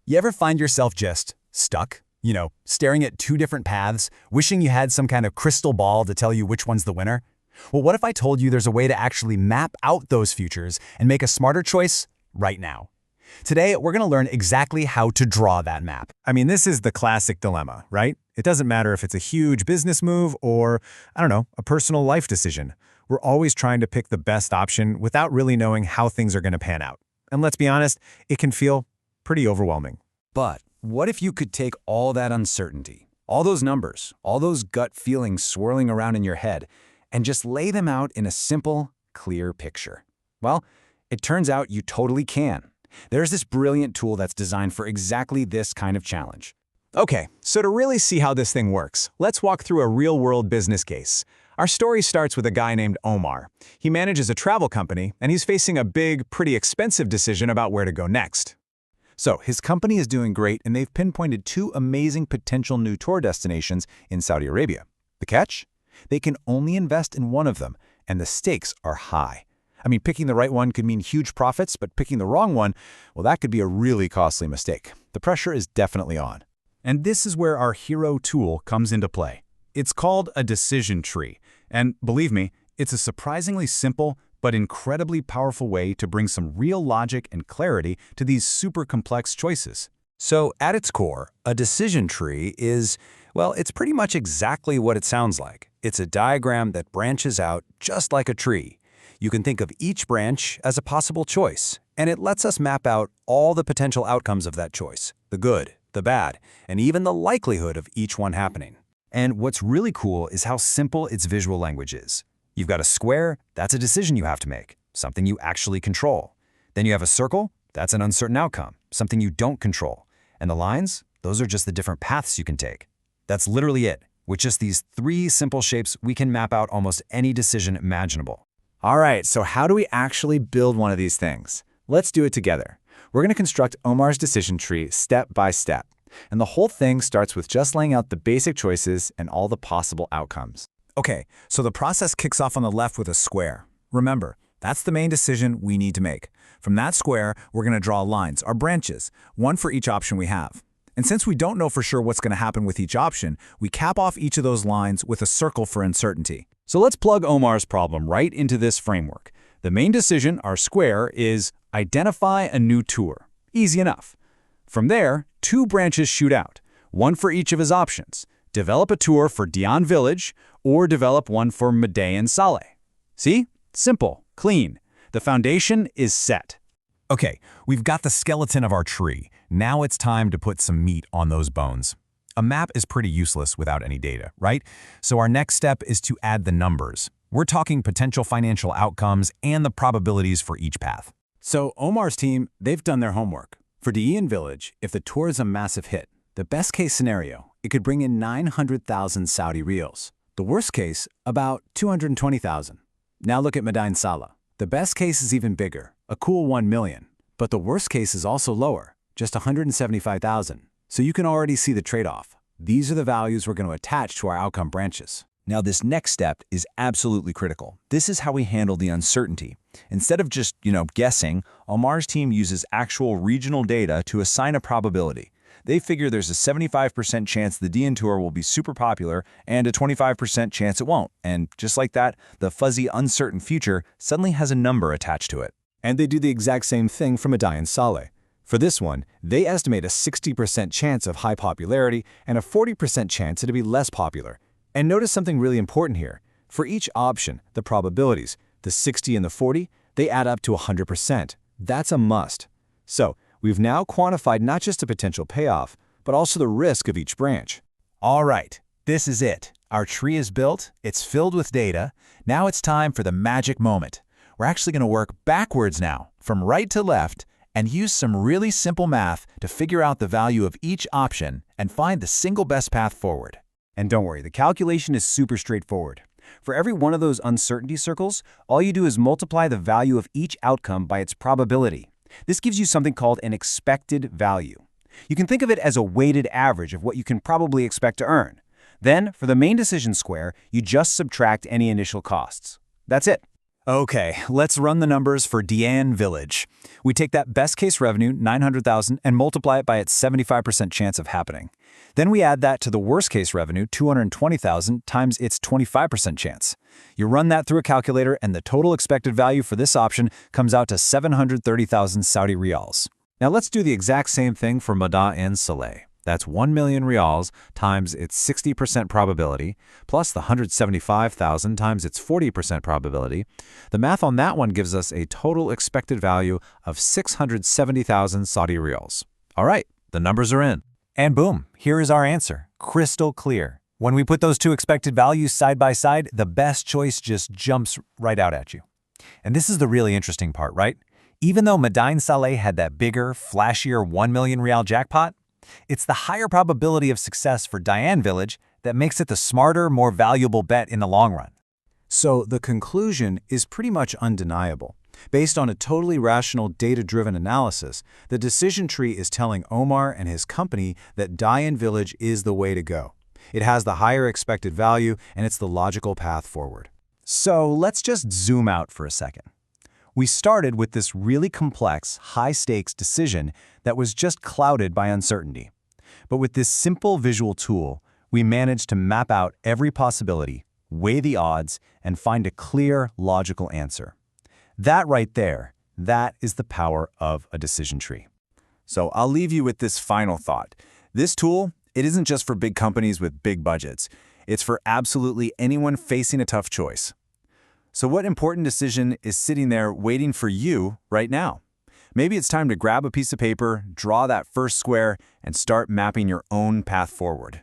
You ever find yourself just stuck? Staring at two different paths, wishing you had some kind of crystal ball to tell you which one's the winner? Well, what if I told you there's a way to actually map out those futures and make a smarter choice right now? Today, we're going to learn exactly how to draw that map. I mean, this is the classic dilemma, right? It doesn't matter if it's a huge business move or, a personal life decision. We're always trying to pick the best option without really knowing how things are going to pan out. And let's be honest, it can feel pretty overwhelming. But what if you could take all that uncertainty, all those numbers, all those gut feelings swirling around in your head, and just lay them out in a simple, clear picture? Well, it turns out you totally can. There's this brilliant tool that's designed for exactly this kind of challenge. Okay, so to really see how this thing works, let's walk through a real-world business case. Our story starts with a guy named Omar. He manages a travel company, and he's facing a big, pretty expensive decision about where to go next. So his company is doing great, and they've pinpointed two amazing potential new tour destinations in Saudi Arabia. The catch? They can only invest in one of them, and the stakes are high. I mean, picking the right one could mean huge profits, but picking the wrong one, well, that could be a really costly mistake. The pressure is definitely on. And this is where our hero tool comes into play. It's called a decision tree. And believe me, it's a surprisingly simple but incredibly powerful way to bring some real logic and clarity to these super complex choices. So at its core, a decision tree is, well, it's pretty much exactly what it sounds like. It's a diagram that branches out just like a tree. You can think of each branch as a possible choice, and it lets us map out all the potential outcomes of that choice, the good, the bad, and even the likelihood of each one happening. And what's really cool is how simple its visual language is. You've got a square, that's a decision you have to make, something you actually control. Then you have a circle, that's an uncertain outcome, something you don't control. And the lines, those are just the different paths you can take. That's literally it. With just these three simple shapes, we can map out almost any decision imaginable. All right, so how do we actually build one of these things? Let's do it together. We're going to construct Omar's decision tree step by step. And the whole thing starts with just laying out the basic choices and all the possible outcomes. Okay, so the process kicks off on the left with a square. Remember, that's the main decision we need to make. From that square, we're going to draw lines, our branches, one for each option we have. And since we don't know for sure what's going to happen with each option, we cap off each of those lines with a circle for uncertainty. So let's plug Omar's problem right into this framework. The main decision, our square, is identify a new tour. Easy enough. From there, two branches shoot out, one for each of his options. Develop a tour for Dion Village or develop one for Meday Saleh. See? Simple, clean. The foundation is set. Okay, we've got the skeleton of our tree. Now it's time to put some meat on those bones. A map is pretty useless without any data, right? So our next step is to add the numbers. We're talking potential financial outcomes and the probabilities for each path. So Omar's team, they've done their homework. For Dion Village, if the tour is a massive hit, the best case scenario, it could bring in 900,000 Saudi riyals. The worst case, about 220,000. Now look at Meday Saleh. The best case is even bigger, a cool 1 million. But the worst case is also lower, just 175,000. So you can already see the trade-off. These are the values we're going to attach to our outcome branches. Now this next step is absolutely critical. This is how we handle the uncertainty. Instead of just, guessing, Omar's team uses actual regional data to assign a probability. They figure there's a 75% chance the Dion tour will be super popular and a 25% chance it won't. And just like that, the fuzzy, uncertain future suddenly has a number attached to it. And they do the exact same thing for Meday Saleh. For this one, they estimate a 60% chance of high popularity and a 40% chance it'll be less popular. And notice something really important here. For each option, the probabilities, the 60 and the 40, they add up to 100%. That's a must. So we've now quantified not just the potential payoff, but also the risk of each branch. All right, this is it. Our tree is built, it's filled with data. Now it's time for the magic moment. We're actually going to work backwards now, from right to left, and use some really simple math to figure out the value of each option and find the single best path forward. And don't worry, the calculation is super straightforward. For every one of those uncertainty circles, all you do is multiply the value of each outcome by its probability. This gives you something called an expected value. You can think of it as a weighted average of what you can probably expect to earn. Then, for the main decision square, you just subtract any initial costs. That's it. Okay, let's run the numbers for Diane Village. We take that best case revenue, 900,000, and multiply it by its 75% chance of happening. Then we add that to the worst case revenue, 220,000, times its 25% chance. You run that through a calculator and the total expected value for this option comes out to 730,000 Saudi riyals. Now let's do the exact same thing for Mada Saleh. That's 1 million riyals times its 60% probability, plus the 175,000 times its 40% probability. The math on that one gives us a total expected value of 670,000 Saudi riyals. All right, the numbers are in. And boom, here is our answer, crystal clear. When we put those two expected values side by side, the best choice just jumps right out at you. And this is the really interesting part, right? Even though Madain Saleh had that bigger, flashier 1 million riyal jackpot, it's the higher probability of success for Diane Village that makes it the smarter, more valuable bet in the long run. So the conclusion is pretty much undeniable. Based on a totally rational, data-driven analysis, the decision tree is telling Omar and his company that Diane Village is the way to go. It has the higher expected value, and it's the logical path forward. So let's just zoom out for a second. We started with this really complex, high-stakes decision that was just clouded by uncertainty. But with this simple visual tool, we managed to map out every possibility, weigh the odds, and find a clear, logical answer. That right there, that is the power of a decision tree. So I'll leave you with this final thought. This tool, it isn't just for big companies with big budgets. It's for absolutely anyone facing a tough choice. So what important decision is sitting there waiting for you right now? Maybe it's time to grab a piece of paper, draw that first square, and start mapping your own path forward.